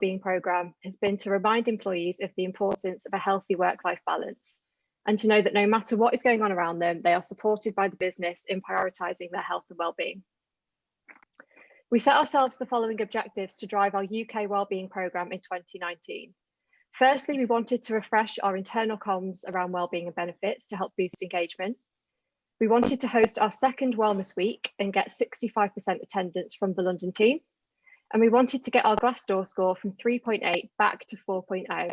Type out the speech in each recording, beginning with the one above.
Wellbeing programme has been to remind employees of the importance of a healthy work-life balance and to know that no matter what is going on around them, they are supported by the business in prioritising their health and wellbeing. We set ourselves the following objectives to drive our UK Wellbeing programme in 2019. Firstly, we wanted to refresh our internal comms around wellbeing and benefits to help boost engagement. We wanted to host our second Wellness Week and get 65% attendance from the London team. And we wanted to get our Glassdoor score from 3.8 back to 4.0,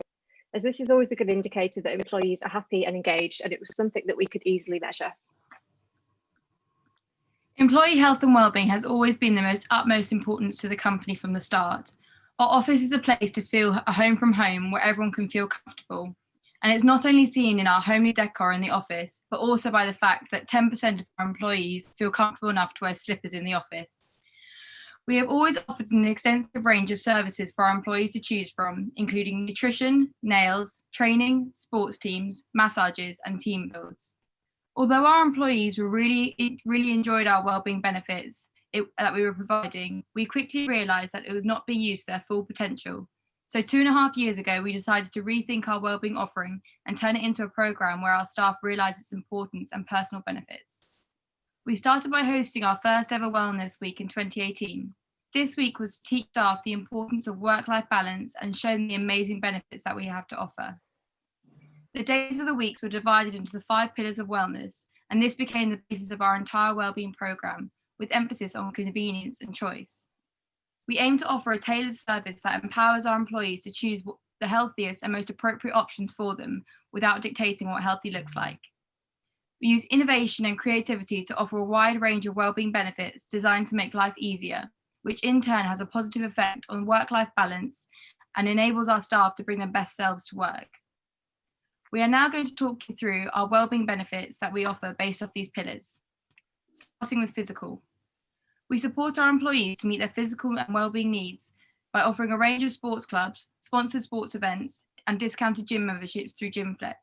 as this is always a good indicator that employees are happy and engaged, and it was something that we could easily measure. Employee health and wellbeing has always been the utmost importance to the company from the start. Our office is a place to feel a home from home where everyone can feel comfortable. And it's not only seen in our homely decor in the office, but also by the fact that 10% of our employees feel comfortable enough to wear slippers in the office. We have always offered an extensive range of services for our employees to choose from, including nutrition, nails, training, sports teams, massages, and team builds. Although our employees really enjoyed our wellbeing benefits that we were providing, we quickly realised that it was not being used to their full potential. So 2.5 years ago, we decided to rethink our wellbeing offering and turn it into a programme where our staff realise its importance and personal benefits. We started by hosting our first ever Wellness Week in 2018. This week was to teach staff the importance of work-life balance and show them the amazing benefits that we have to offer. The days of the weeks were divided into the 5 pillars of wellness, and this became the basis of our entire wellbeing programme, with emphasis on convenience and choice. We aim to offer a tailored service that empowers our employees to choose the healthiest and most appropriate options for them without dictating what healthy looks like. We use innovation and creativity to offer a wide range of wellbeing benefits designed to make life easier, which in turn has a positive effect on work-life balance and enables our staff to bring their best selves to work. We are now going to talk you through our wellbeing benefits that we offer based off these pillars. Starting with physical. We support our employees to meet their physical and wellbeing needs by offering a range of sports clubs, sponsored sports events, and discounted gym memberships through GymFlex.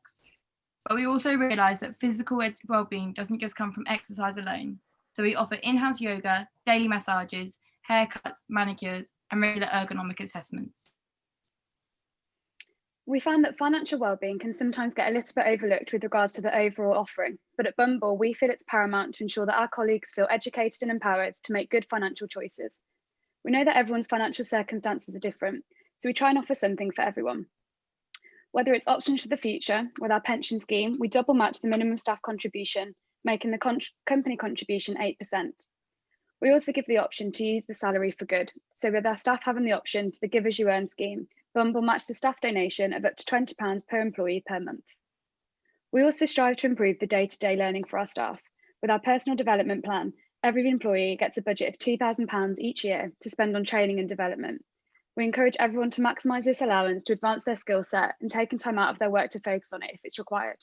But we also realise that physical wellbeing doesn't just come from exercise alone. So we offer in-house yoga, daily massages, haircuts, manicures, and regular ergonomic assessments. We found that financial wellbeing can sometimes get a little bit overlooked with regards to the overall offering, but at Bumble, we feel it's paramount to ensure that our colleagues feel educated and empowered to make good financial choices. We know that everyone's financial circumstances are different, so we try and offer something for everyone. Whether it's options for the future, with our pension scheme, we double match the minimum staff contribution, making the company contribution 8%. We also give the option to use the salary for good. So with our staff having the option to the Give As You Earn scheme, Bumble match the staff donation of up to £20 per employee per month. We also strive to improve the day-to-day learning for our staff. With our personal development plan, every employee gets a budget of £2,000 each year to spend on training and development. We encourage everyone to maximise this allowance to advance their skill set and taking time out of their work to focus on it if it's required.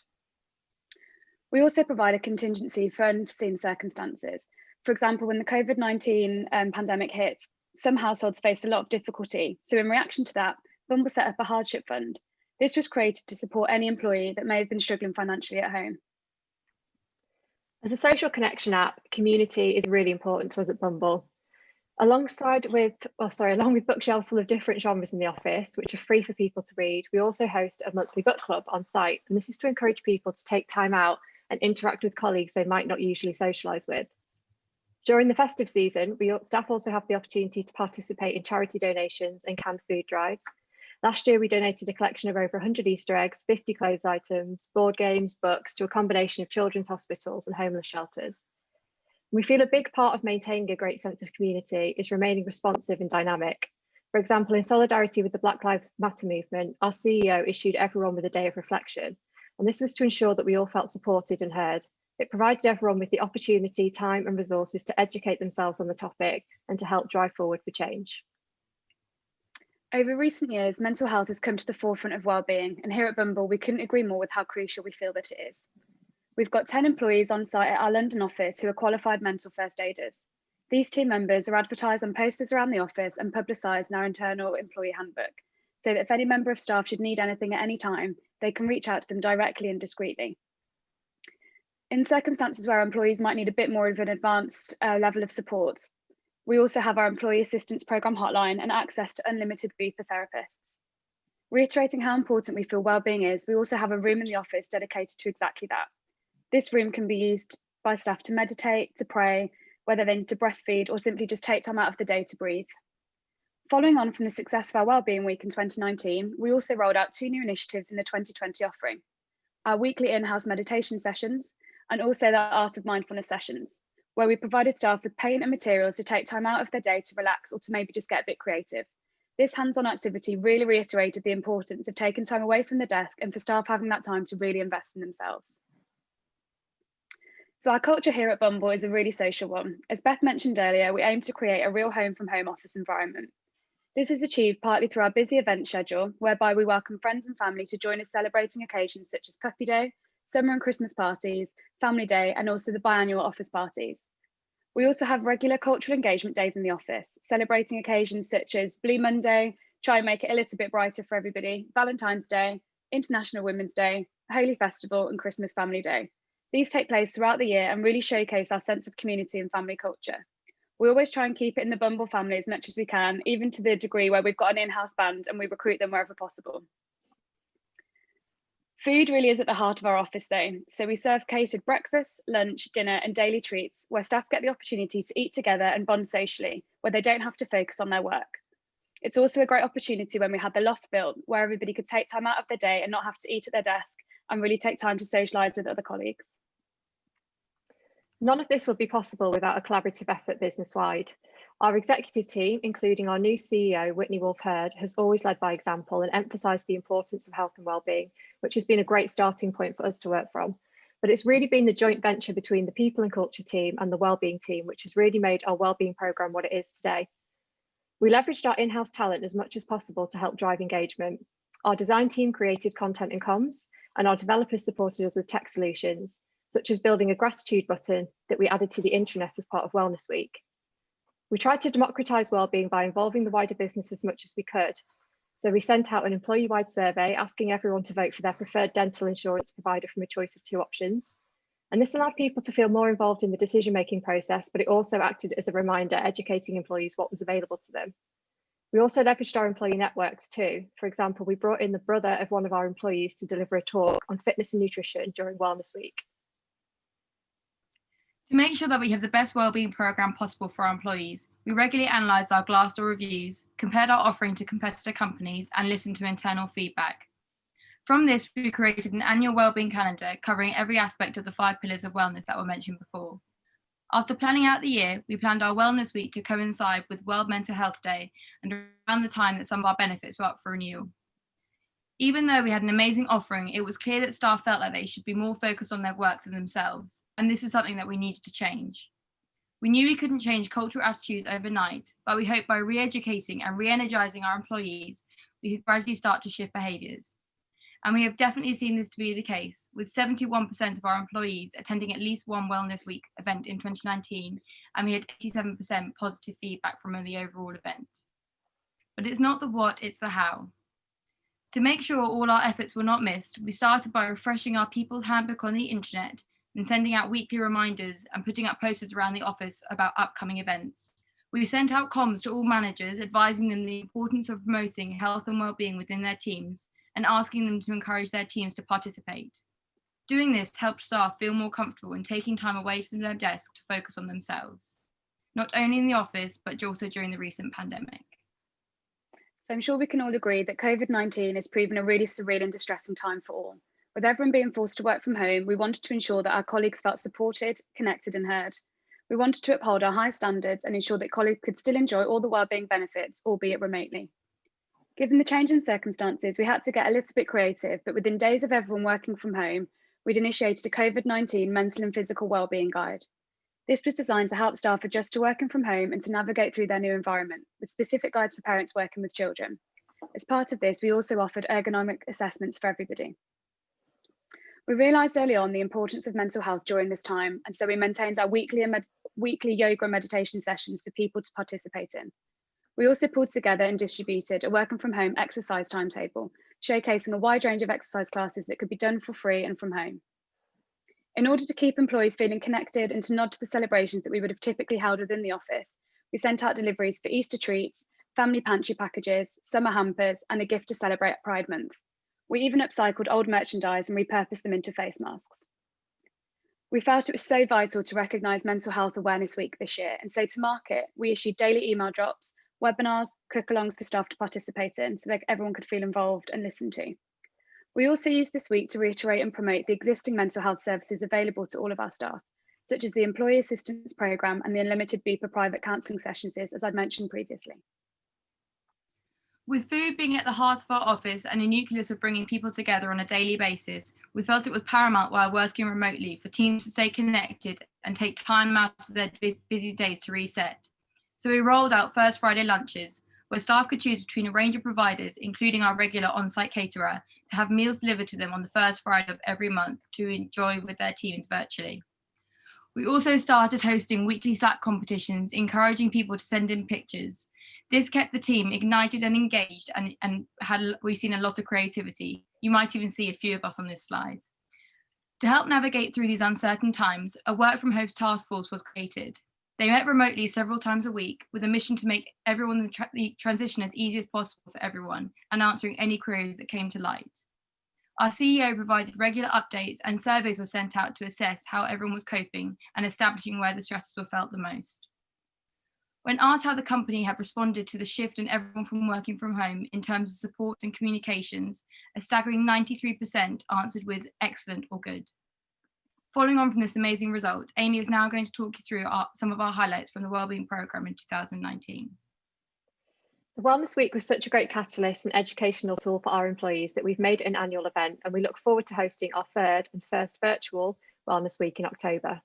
We also provide a contingency for unforeseen circumstances. For example, when the COVID-19 pandemic hit, some households faced a lot of difficulty. So in reaction to that, Bumble set up a hardship fund. This was created to support any employee that may have been struggling financially at home. As a social connection app, community is really important to us at Bumble. Along with bookshelves full of different genres in the office, which are free for people to read, we also host a monthly book club on site. And this is to encourage people to take time out and interact with colleagues they might not usually socialise with. During the festive season, staff also have the opportunity to participate in charity donations and canned food drives. Last year, we donated a collection of over 100 Easter eggs, 50 clothes items, board games, books to a combination of children's hospitals and homeless shelters. We feel a big part of maintaining a great sense of community is remaining responsive and dynamic. For example, in solidarity with the Black Lives Matter movement, our CEO issued everyone with a day of reflection. And this was to ensure that we all felt supported and heard. It provided everyone with the opportunity, time and resources to educate themselves on the topic and to help drive forward for change. Over recent years, mental health has come to the forefront of wellbeing, and here at Bumble, we couldn't agree more with how crucial we feel that it is. We've got 10 employees on site at our London office who are qualified mental first aiders. These team members are advertised on posters around the office and publicised in our internal employee handbook, so that if any member of staff should need anything at any time, they can reach out to them directly and discreetly. In circumstances where employees might need a bit more of an advanced level of support, We also have our Employee Assistance Programme hotline and access to unlimited Bupa therapists. Reiterating how important we feel wellbeing is, we also have a room in the office dedicated to exactly that. This room can be used by staff to meditate, to pray, whether they need to breastfeed or simply just take time out of the day to breathe. Following on from the success of our Wellbeing Week in 2019, we also rolled out 2 new initiatives in the 2020 offering: our weekly in-house meditation sessions and also the Art of Mindfulness sessions, where we provided staff with paint and materials to take time out of their day to relax or to maybe just get a bit creative. This hands-on activity really reiterated the importance of taking time away from the desk and for staff having that time to really invest in themselves. So our culture here at Bumble is a really social one. As Beth mentioned earlier, we aim to create a real home from home office environment. This is achieved partly through our busy event schedule, whereby we welcome friends and family to join us celebrating occasions such as Puppy Day, summer and Christmas parties, Family Day, and also the biannual office parties. We also have regular cultural engagement days in the office, celebrating occasions such as Blue Monday, try and make it a little bit brighter for everybody, Valentine's Day, International Women's Day, Holy Festival, and Christmas Family Day. These take place throughout the year and really showcase our sense of community and family culture. We always try and keep it in the Bumble family as much as we can, even to the degree where we've got an in-house band and we recruit them wherever possible. Food really is at the heart of our office though. So we serve catered breakfast, lunch, dinner, and daily treats where staff get the opportunity to eat together and bond socially, where they don't have to focus on their work. It's also a great opportunity when we had the loft built, where everybody could take time out of their day and not have to eat at their desk and really take time to socialise with other colleagues. None of this would be possible without a collaborative effort business-wide. Our executive team, including our new CEO, Whitney Wolfe-Hurd, has always led by example and emphasised the importance of health and wellbeing, which has been a great starting point for us to work from. But it's really been the joint venture between the people and culture team and the wellbeing team, which has really made our wellbeing programme what it is today. We leveraged our in-house talent as much as possible to help drive engagement. Our design team created content and comms, and our developers supported us with tech solutions, such as building a gratitude button that we added to the intranet as part of Wellness Week. We tried to democratise wellbeing by involving the wider business as much as we could. So we sent out an employee-wide survey asking everyone to vote for their preferred dental insurance provider from a choice of 2 options. And this allowed people to feel more involved in the decision-making process, but it also acted as a reminder, educating employees what was available to them. We also leveraged our employee networks too. For example, we brought in the brother of one of our employees to deliver a talk on fitness and nutrition during Wellness Week. To make sure that we have the best wellbeing programme possible for our employees, we regularly analyse our Glassdoor reviews, compared our offering to competitor companies, and listened to internal feedback. From this, we created an annual wellbeing calendar covering every aspect of the 5 pillars of wellness that were mentioned before. After planning out the year, we planned our Wellness Week to coincide with World Mental Health Day and around the time that some of our benefits were up for renewal. Even though we had an amazing offering, it was clear that staff felt like they should be more focused on their work than themselves, and this is something that we needed to change. We knew we couldn't change cultural attitudes overnight, but we hoped by re-educating and re-energising our employees, we could gradually start to shift behaviours. And we have definitely seen this to be the case, with 71% of our employees attending at least one Wellness Week event in 2019, and we had 87% positive feedback from the overall event. But it's not the what, it's the how. To make sure all our efforts were not missed, we started by refreshing our People Handbook on the internet and sending out weekly reminders and putting up posters around the office about upcoming events. We sent out comms to all managers, advising them the importance of promoting health and wellbeing within their teams and asking them to encourage their teams to participate. Doing this helped staff feel more comfortable in taking time away from their desk to focus on themselves, not only in the office, but also during the recent pandemic. So I'm sure we can all agree that COVID-19 has proven a really surreal and distressing time for all. With everyone being forced to work from home, we wanted to ensure that our colleagues felt supported, connected and heard. We wanted to uphold our high standards and ensure that colleagues could still enjoy all the wellbeing benefits, albeit remotely. Given the change in circumstances, we had to get a little bit creative, but within days of everyone working from home, we'd initiated a COVID-19 mental and physical wellbeing guide. This was designed to help staff adjust to working from home and to navigate through their new environment, with specific guides for parents working with children. As part of this, we also offered ergonomic assessments for everybody. We realised early on the importance of mental health during this time, and so we maintained our weekly yoga and meditation sessions for people to participate in. We also pulled together and distributed a working from home exercise timetable, showcasing a wide range of exercise classes that could be done for free and from home. In order to keep employees feeling connected and to nod to the celebrations that we would have typically held within the office, We sent out deliveries for Easter treats, family pantry packages, summer hampers, and a gift to celebrate Pride Month. We even upcycled old merchandise and repurposed them into face masks. We felt it was so vital to recognise Mental Health Awareness Week this year, and so to mark it, we issued daily email drops, webinars, cook-alongs for staff to participate in so that everyone could feel involved and listened to. We also used this week to reiterate and promote the existing mental health services available to all of our staff, such as the Employee Assistance Programme and the unlimited BEPA private counselling sessions, as I'd mentioned previously. With food being at the heart of our office and a nucleus of bringing people together on a daily basis, we felt it was paramount while working remotely for teams to stay connected and take time out of their busy days to reset. So we rolled out First Friday lunches, where staff could choose between a range of providers, including our regular on-site caterer, to have meals delivered to them on the first Friday of every month to enjoy with their teams virtually. We also started hosting weekly Slack competitions, encouraging people to send in pictures. This kept the team ignited and engaged, and we've seen a lot of creativity. You might even see a few of us on this slide. To help navigate through these uncertain times, a work from home task force was created. They met remotely several times a week with a mission to make everyone the transition as easy as possible for everyone and answering any queries that came to light. Our CEO provided regular updates and surveys were sent out to assess how everyone was coping and establishing where the stresses were felt the most. When asked how the company had responded to the shift in everyone from working from home in terms of support and communications, a staggering 93% answered with excellent or good. Following on from this amazing result, Amy is now going to talk you through some of our highlights from the Wellbeing programme in 2019. So Wellness Week was such a great catalyst and educational tool for our employees that we've made it an annual event, and we look forward to hosting our third and first virtual Wellness Week in October.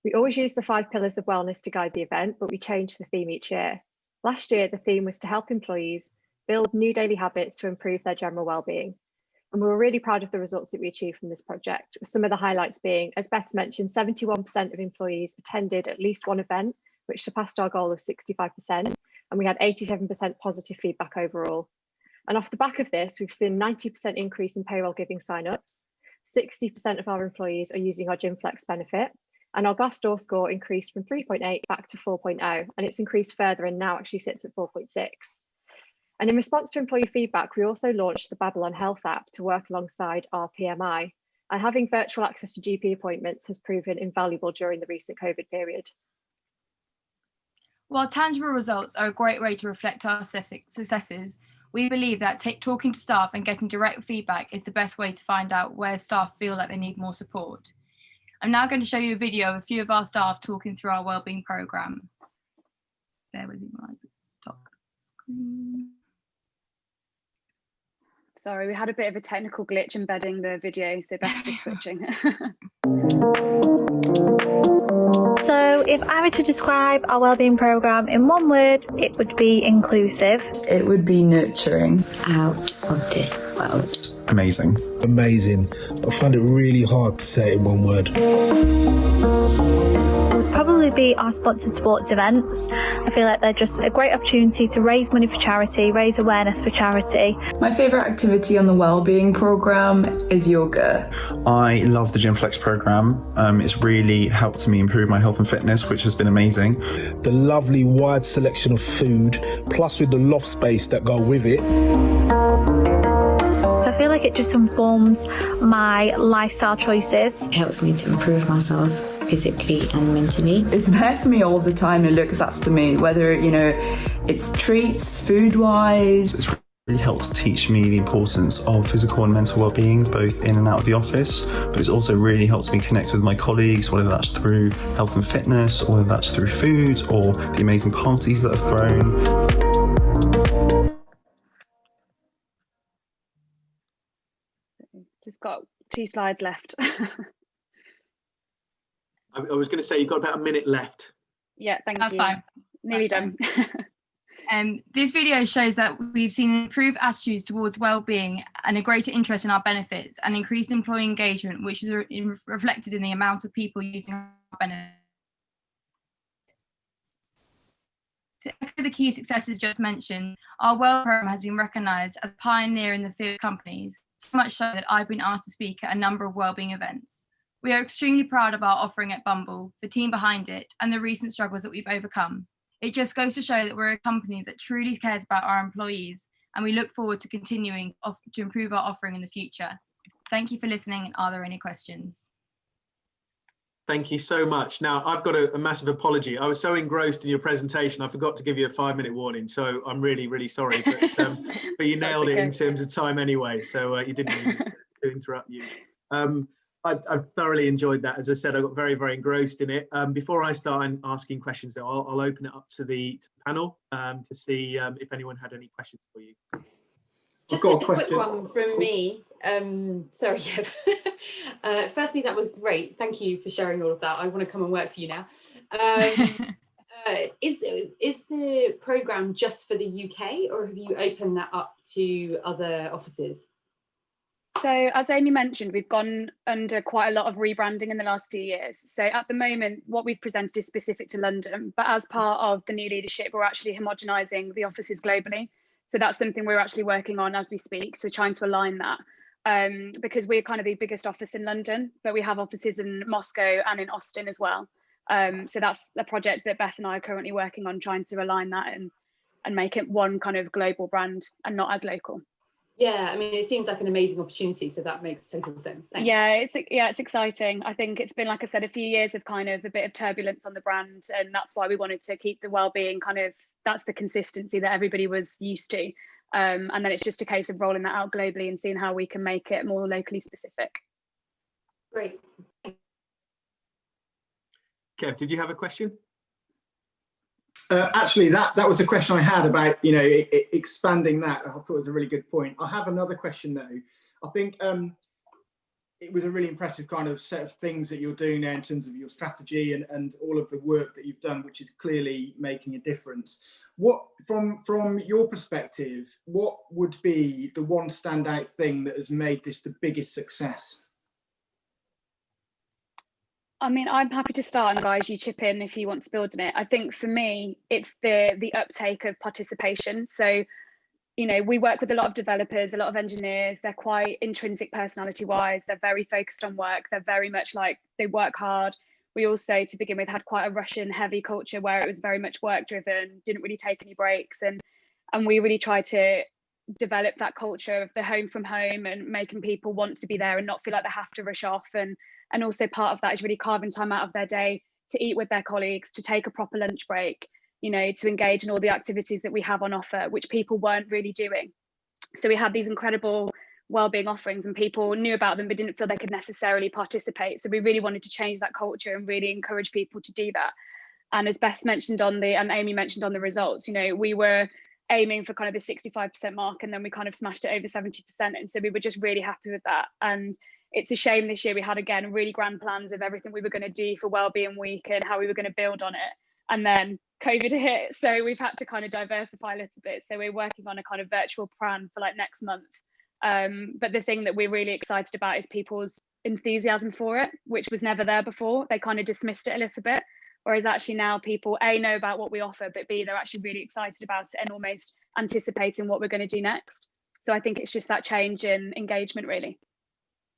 We always use the 5 pillars of wellness to guide the event, but we change the theme each year. Last year, the theme was to help employees build new daily habits to improve their general well-being. And we were really proud of the results that we achieved from this project. Some of the highlights being, as Beth mentioned, 71% of employees attended at least one event, which surpassed our goal of 65%. And we had 87% positive feedback overall. And off the back of this, we've seen 90% increase in payroll giving signups. 60% of our employees are using our GymFlex benefit. And our Glassdoor score increased from 3.8 back to 4.0, and it's increased further and now actually sits at 4.6. And in response to employee feedback, we also launched the Babylon Health app to work alongside our PMI. And having virtual access to GP appointments has proven invaluable during the recent COVID period. While tangible results are a great way to reflect our successes, we believe that talking to staff and getting direct feedback is the best way to find out where staff feel like they need more support. I'm now going to show you a video of a few of our staff talking through our Wellbeing programme. Bear with me while I stop screen. Sorry, we had a bit of a technical glitch embedding the video, so best just switching. So if I were to describe our wellbeing programme in one word, it would be inclusive. It would be nurturing. Out of this world. Amazing. Amazing. I find it really hard to say it in one word. Would probably be our sponsored sports events. I feel like they're just a great opportunity to raise money for charity, raise awareness for charity. My favourite activity on the Wellbeing programme is yoga. I love the GymFlex programme. It's really helped me improve my health and fitness, which has been amazing. The lovely wide selection of food, plus with the loft space that go with it. I feel like it just informs my lifestyle choices. It helps me to improve myself physically and mentally. It's there for me all the time. It looks after me, whether, it's treats, food-wise. It's really helps teach me the importance of physical and mental well-being, both in and out of the office, but it's also really helps me connect with my colleagues, whether that's through health and fitness, or whether that's through food, or the amazing parties that I've thrown. Just got 2 slides left. I was going to say you've got about a minute left. Yeah, thank That's you. fine. Nearly done. This video shows that we've seen improved attitudes towards well-being and a greater interest in our benefits and increased employee engagement, which is reflected in the amount of people using our benefits. To echo the key successes just mentioned, our Well program has been recognised as a pioneer in the field of companies, so much so that I've been asked to speak at a number of wellbeing events. We are extremely proud of our offering at Bumble, the team behind it, and the recent struggles that we've overcome. It just goes to show that we're a company that truly cares about our employees, and we look forward to continuing to improve our offering in the future. Thank you for listening, and are there any questions? Thank you so much. Now, I've got a massive apology. I was so engrossed in your presentation, I forgot to give you a 5-minute warning. So I'm really, really sorry. But you nailed it in terms of time anyway. So you didn't need to interrupt you. I've thoroughly enjoyed that. As I said, I got very, very engrossed in it. Before I start asking questions, though, I'll open it up to the panel to see if anyone had any questions for you. Just a quick one from me. Sorry, firstly, that was great. Thank you for sharing all of that. I want to come and work for you now. Is the programme just for the UK, or have you opened that up to other offices? So as Amy mentioned, we've gone under quite a lot of rebranding in the last few years. So at the moment, what we've presented is specific to London, but as part of the new leadership, we're actually homogenising the offices globally. So that's something we're actually working on as we speak. So trying to align that because we're kind of the biggest office in London, but we have offices in Moscow and in Austin as well. So that's a project that Beth and I are currently working on, trying to align that and make it one kind of global brand and not as local. Yeah, I mean, it seems like an amazing opportunity, so that makes total sense. Thanks. Yeah, it's exciting. I think it's been, like I said, a few years of kind of a bit of turbulence on the brand, and that's why we wanted to keep the Wellbeing kind of, that's the consistency that everybody was used to. And then it's just a case of rolling that out globally and seeing how we can make it more locally specific. Great. Kev, did you have a question? Actually, that was a question I had about, expanding that. I thought it was a really good point. I have another question though. I think it was a really impressive kind of set of things that you're doing there in terms of your strategy and all of the work that you've done, which is clearly making a difference. What, from your perspective, what would be the one standout thing that has made this the biggest success? I mean, I'm happy to start, and guys, you chip in if you want to build on it. I think for me, it's the uptake of participation. So, we work with a lot of developers, a lot of engineers. They're quite intrinsic personality-wise. They're very focused on work. They're very much like they work hard. We also, to begin with, had quite a Russian-heavy culture where it was very much work-driven, didn't really take any breaks, and we really tried to develop that culture of the home from home and making people want to be there and not feel like they have to rush off. And also part of that is really carving time out of their day to eat with their colleagues, to take a proper lunch break, to engage in all the activities that we have on offer, which people weren't really doing. So we had these incredible wellbeing offerings and people knew about them but didn't feel they could necessarily participate. So we really wanted to change that culture and really encourage people to do that. And as Beth mentioned and Amy mentioned on the results, we were aiming for kind of the 65% mark, and then we kind of smashed it over 70%. And so we were just really happy with that. And it's a shame this year we had, again, really grand plans of everything we were going to do for Wellbeing Week and how we were going to build on it. And then COVID hit. So we've had to kind of diversify a little bit. So we're working on a kind of virtual plan for like next month. But the thing that we're really excited about is people's enthusiasm for it, which was never there before. They kind of dismissed it a little bit. Whereas actually now people, A, know about what we offer, but B, they're actually really excited about it and almost anticipating what we're going to do next. So I think it's just that change in engagement, really.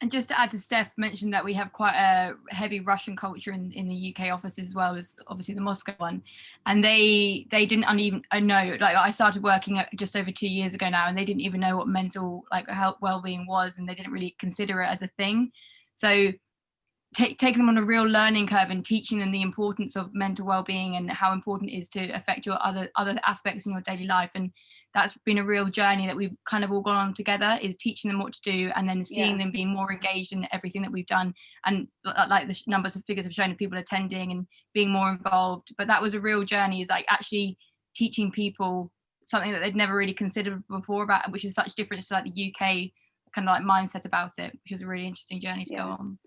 And just to add to Steph mentioned that we have quite a heavy Russian culture in the UK office, as well as obviously the Moscow one. And they didn't even know, like I started working just over 2 years ago now, and they didn't even know what mental health wellbeing was, and they didn't really consider it as a thing. So taking them on a real learning curve and teaching them the importance of mental well-being and how important it is to affect your other aspects in your daily life. And that's been a real journey that we've kind of all gone on together, is teaching them what to do and then seeing them being more engaged in everything that we've done. And like the numbers of figures have shown of people attending and being more involved. But that was a real journey, is like actually teaching people something that they'd never really considered before about, which is such difference to like the UK kind of like mindset about it, which was a really interesting journey to go on.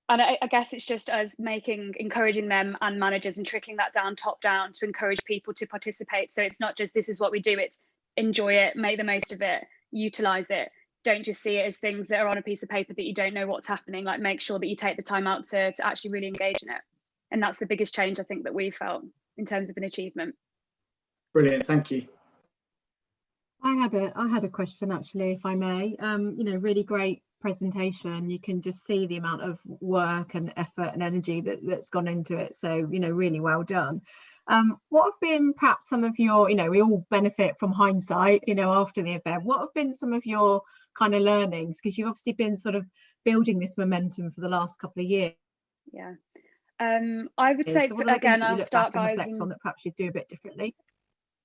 And I guess it's just us encouraging them and managers and trickling that down top down to encourage people to participate. So it's not just this is what we do, it's enjoy it, make the most of it, utilize it. Don't just see it as things that are on a piece of paper that you don't know what's happening. Like, make sure that you take the time out to actually really engage in it. And that's the biggest change I think that we felt in terms of an achievement. Brilliant, thank you. I had a question actually, if I may. Really great presentation. You can just see the amount of work and effort and energy that's gone into it. So, really well done. What have been perhaps some of your, we all benefit from hindsight, after the event, what have been some of your kind of learnings? Because you've obviously been sort of building this momentum for the last couple of years. Yeah. I would say, so again, I'll start, guys. Reflect on that perhaps you'd do a bit differently.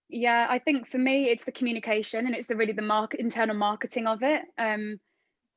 Yeah, I think for me, it's the communication and it's the internal marketing of it.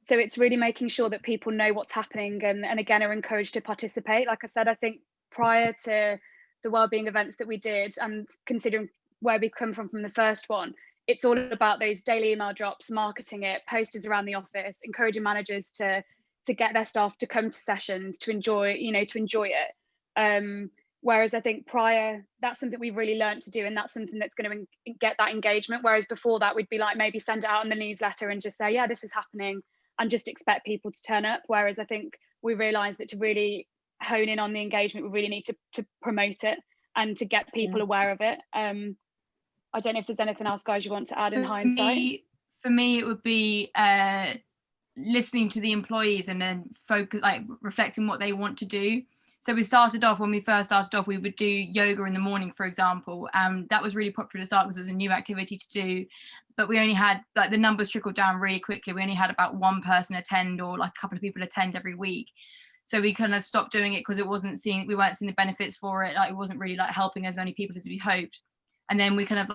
So it's really making sure that people know what's happening and again, are encouraged to participate. Like I said, I think prior to the wellbeing events that we did, and considering where we come from the first one, it's all about those daily email drops, marketing it, posters around the office, encouraging managers to get their staff to come to sessions, to enjoy it. Whereas I think prior, that's something we've really learned to do, and that's something that's going to get that engagement. Whereas before that, we'd be like, maybe send it out in the newsletter and just say, yeah, this is happening, and just expect people to turn up. Whereas I think we realised that to really hone in on the engagement, we really need to promote it and to get people aware of it. I don't know if there's anything else, guys, you want to add in hindsight. For me, it would be listening to the employees and then reflecting what they want to do. So when we first started off, we would do yoga in the morning, for example. That was really popular to start because it was a new activity to do. But we only had, the numbers trickled down really quickly. We only had about one person attend, or a couple of people attend every week. So we kind of stopped doing it because we weren't seeing the benefits for it. It wasn't really helping as many people as we hoped. And then we kind of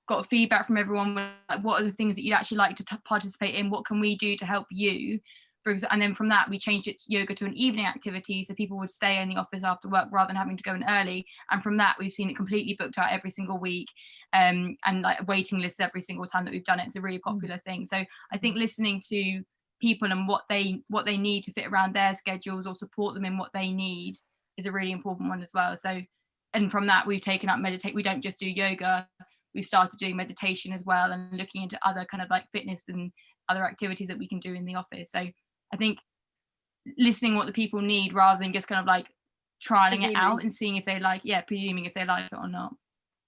got feedback from everyone. What are the things that you'd actually like to participate in? What can we do to help you? And then from that, we changed yoga to an evening activity, so people would stay in the office after work rather than having to go in early. And from that, we've seen it completely booked out every single week, and waiting lists every single time that we've done it. It's a really popular thing. So I think listening to people and what they need to fit around their schedules or support them in what they need is a really important one as well. So, and from that, we've taken up meditate. We don't just do yoga. We've started doing meditation as well, and looking into other kind of fitness and other activities that we can do in the office. So I think listening what the people need rather than just kind of trialing it out and seeing if they presuming if they like it or not.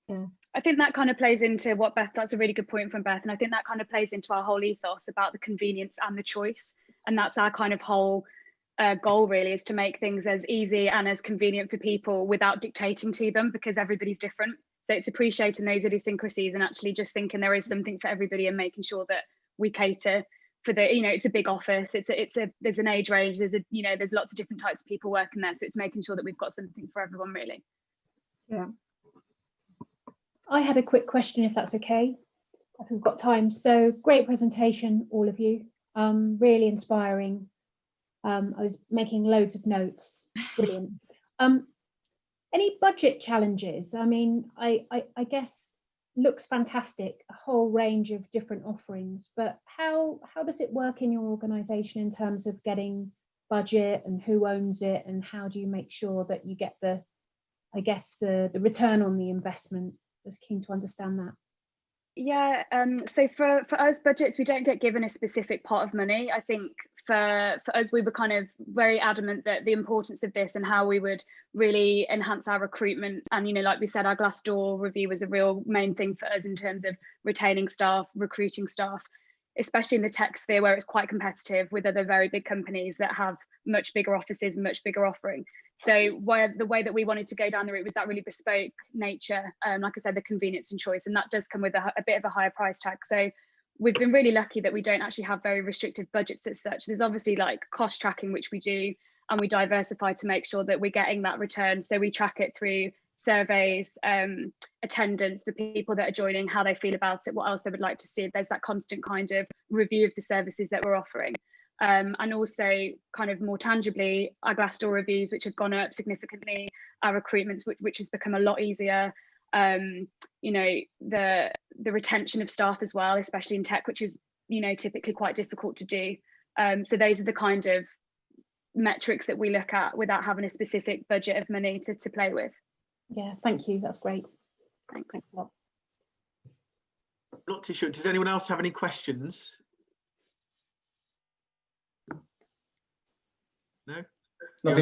Yeah. I think that kind of plays into what that's a really good point from Beth. And I think that kind of plays into our whole ethos about the convenience and the choice. And that's our kind of whole goal really, is to make things as easy and as convenient for people without dictating to them, because everybody's different. So it's appreciating those idiosyncrasies and actually just thinking there is something for everybody, and making sure that we cater for it's a big office, there's an age range, there's lots of different types of people working there, so it's making sure that we've got something for everyone really. Yeah. I had a quick question, if that's okay, if we've got time. So great presentation, all of you, really inspiring. I was making loads of notes, brilliant. Any budget challenges? I mean, I guess looks fantastic, a whole range of different offerings, but how does it work in your organization in terms of getting budget, and who owns it, and how do you make sure that you get the return on the investment? Just keen to understand that. Yeah, so for us, budgets, we don't get given a specific pot of money. I think for us, we were kind of very adamant that the importance of this and how we would really enhance our recruitment. And, like we said, our Glassdoor review was a real main thing for us in terms of retaining staff, recruiting staff, especially in the tech sphere where it's quite competitive with other very big companies that have much bigger offices and much bigger offering. So the way that we wanted to go down the route was that really bespoke nature, like I said, the convenience and choice, and that does come with a bit of a higher price tag. So we've been really lucky that we don't actually have very restrictive budgets as such. There's obviously cost tracking, which we do, and we diversify to make sure that we're getting that return. So we track it through surveys, attendance, the people that are joining, how they feel about it, what else they would like to see. There's that constant kind of review of the services that we're offering. And also kind of more tangibly, our Glassdoor reviews, which have gone up significantly, our recruitments, which has become a lot easier. The retention of staff as well, especially in tech, which is, typically quite difficult to do. So those are the kind of metrics that we look at without having a specific budget of money to play with. Yeah, thank you. That's great. Thanks a lot. Not too sure. Does anyone else have any questions? No?